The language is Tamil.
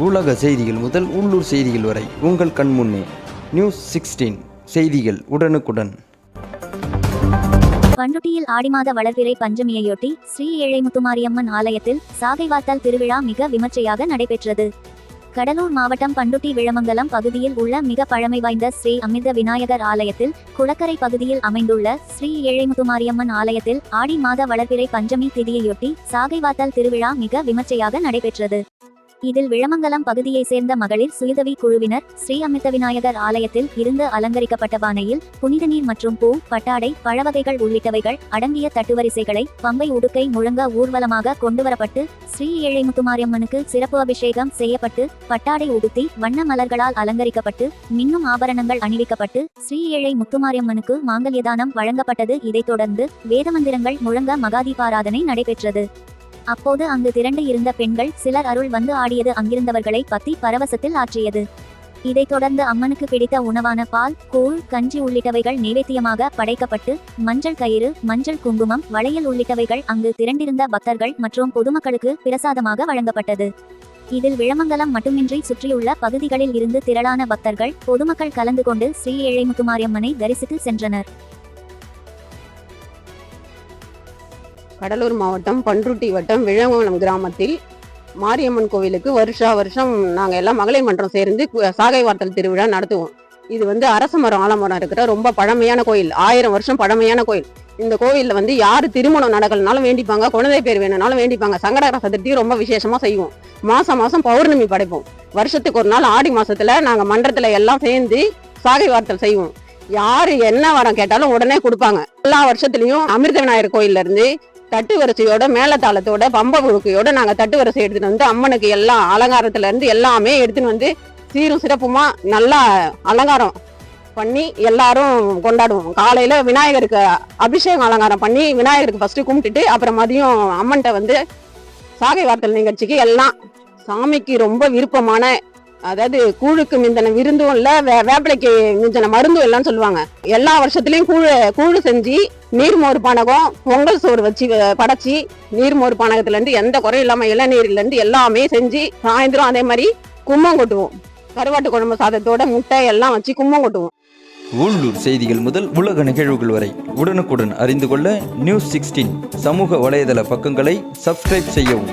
உலக செய்திகள் முதல் உள்ளூர் செய்திகள் வரை உங்கள் கண்முன்னே. நியூஸ் 16 செய்திகள் உடனுக்குடன். பண்ருட்டியில் ஆடி மாத வளர்பிறை பஞ்சமியையொட்டி ஸ்ரீ ஏழை முத்துமாரியம்மன் ஆலயத்தில் சாகைவாத்தல் திருவிழா மிக விமர்சையாக நடைபெற்றது. கடலூர் மாவட்டம் பண்ருட்டி விளமங்கலம் பகுதியில் உள்ள மிக பழமை வாய்ந்த ஸ்ரீ அமிர்த விநாயகர் ஆலயத்தில் குளக்கரை பகுதியில் அமைந்துள்ள ஸ்ரீ ஏழை முத்துமாரியம்மன் ஆலயத்தில் ஆடி மாத வளர்பிறை பஞ்சமி திதியையொட்டி சாகைவாத்தல் திருவிழா மிக விமர்சையாக நடைபெற்றது. இதில் விளமங்கலம் பகுதியை சேர்ந்த மகளிர் சுயதவி குழுவினர் ஸ்ரீ அமிர்த விநாயகர் ஆலயத்தில் இருந்து அலங்கரிக்கப்பட்ட பானையில் புனித நீர் மற்றும் பூ, பட்டாடை, பழவகைகள் உள்ளிட்டவைகள் அடங்கிய தட்டுவரிசைகளை பம்பை உடுக்கை முழங்க ஊர்வலமாக கொண்டுவரப்பட்டு ஸ்ரீ ஏழை முத்துமாரியம்மனுக்கு சிறப்பு அபிஷேகம் செய்யப்பட்டு பட்டாடை உடுத்தி வண்ண மலர்களால் அலங்கரிக்கப்பட்டு மின்னும் ஆபரணங்கள் அணிவிக்கப்பட்டு ஸ்ரீ ஏழை முத்துமாரியம்மனுக்கு மாங்கல்யதானம் வழங்கப்பட்டது. இதைத் தொடர்ந்து வேதமந்திரங்கள் முழங்க மகாதீபாராதனை நடைபெற்றது. அப்போது அங்கு திரண்டு இருந்த பெண்கள் சிலர் அருள் வந்து ஆடியது அங்கிருந்தவர்களை பத்தி பரவசத்தில் ஆற்றியது. இதைத் தொடர்ந்து அம்மனுக்கு பிடித்த உணவான பால், கூழ், கஞ்சி உள்ளிட்டவைகள் நைவேத்தியமாக படைக்கப்பட்டு மஞ்சள் கயிறு, மஞ்சள் குங்குமம், வளையல் உள்ளிட்டவைகள் அங்கு திரண்டிருந்த பக்தர்கள் மற்றும் பொதுமக்களுக்கு பிரசாதமாக வழங்கப்பட்டது. இதில் விளமங்கலம் மட்டுமின்றி சுற்றியுள்ள பகுதிகளில் இருந்து திரளான பக்தர்கள், பொதுமக்கள் கலந்து கொண்டு ஸ்ரீ ஏழை முத்துமாரியம்மனை தரிசித்து சென்றனர். கடலூர் மாவட்டம் பண்ருட்டி வட்டம் விளமங்கலம் கிராமத்தில் மாரியம்மன் கோவிலுக்கு வருஷம் நாங்கள் எல்லாம் மகளிர் மன்றம் சேர்ந்து சாகை வார்த்தல் திருவிழா நடத்துவோம். இது அரச மரம் ஆலமரம் இருக்கிற ரொம்ப பழமையான கோயில், 1000 வருஷம் பழமையான கோயில். இந்த கோவிலில் யார் திருமணம் நடக்கலனாலும் வேண்டிப்பாங்க, குழந்தை பேர் வேணும்னாலும் வேண்டிப்பாங்க. சங்கடகர சதுர்த்தியும் ரொம்ப விசேஷமாக செய்வோம். மாதம் பௌர்ணமி படைப்போம். வருஷத்துக்கு ஒரு நாள் ஆடி மாதத்தில் நாங்கள் மன்றத்தில் எல்லாம் சேர்ந்து சாகை வார்த்தல் செய்வோம். யார் என்ன வரம் கேட்டாலும் உடனே கொடுப்பாங்க. எல்லா வருஷத்துலையும் அமிர்த விநாயகர் கோயிலேருந்து தட்டு வரிசையோட மேலத்தாளத்தோட பம்ப குழுக்கையோட நாங்கள் தட்டு வரிசை எடுத்துட்டு வந்து அம்மனுக்கு எல்லாம் அலங்காரத்துல இருந்து எல்லாமே எடுத்துன்னு வந்து சீரும் சிறப்புமா நல்லா அலங்காரம் பண்ணி எல்லாரும் கொண்டாடுவோம். காலையில விநாயகருக்கு அபிஷேகம் அலங்காரம் பண்ணி விநாயகருக்கு ஃபர்ஸ்ட் கும்பிட்டுட்டு அப்புறம் மதியம் அம்மன்கிட்ட சாகை வார்த்தல் நிகழ்ச்சிக்கு எல்லாம் சாமிக்கு ரொம்ப விருப்பமான, அதாவது கூழுக்கு மிந்தின விருந்தும் இல்லை, வேப்பிலைக்கு மிந்தின மருந்தும் இல்லைன்னு சொல்லுவாங்க. எல்லா வருஷத்துலயும் கூழு செஞ்சு நீர்மோர் பானகம், பொங்கல் சோறு வச்சு படைச்சி நீர்மோர் பானகத்துல இருந்து எந்த குறையும் இல்லாம இளநீர்ல இருந்து எல்லாமே செஞ்சு சாயந்தரம் அதே மாதிரி கும்மம் கொட்டுவோம். கருவாட்டு குழம்பு சாதத்தோட முட்டை எல்லாம் வச்சு கும்மம் கொட்டுவோம். உள்ளூர் செய்திகள் முதல் உலக நிகழ்வுகள் வரை உடனுக்குடன் அறிந்து கொள்ள நியூஸ் 16 சமூக வலைதள பக்கங்களை சப்ஸ்கிரைப் செய்யவும்.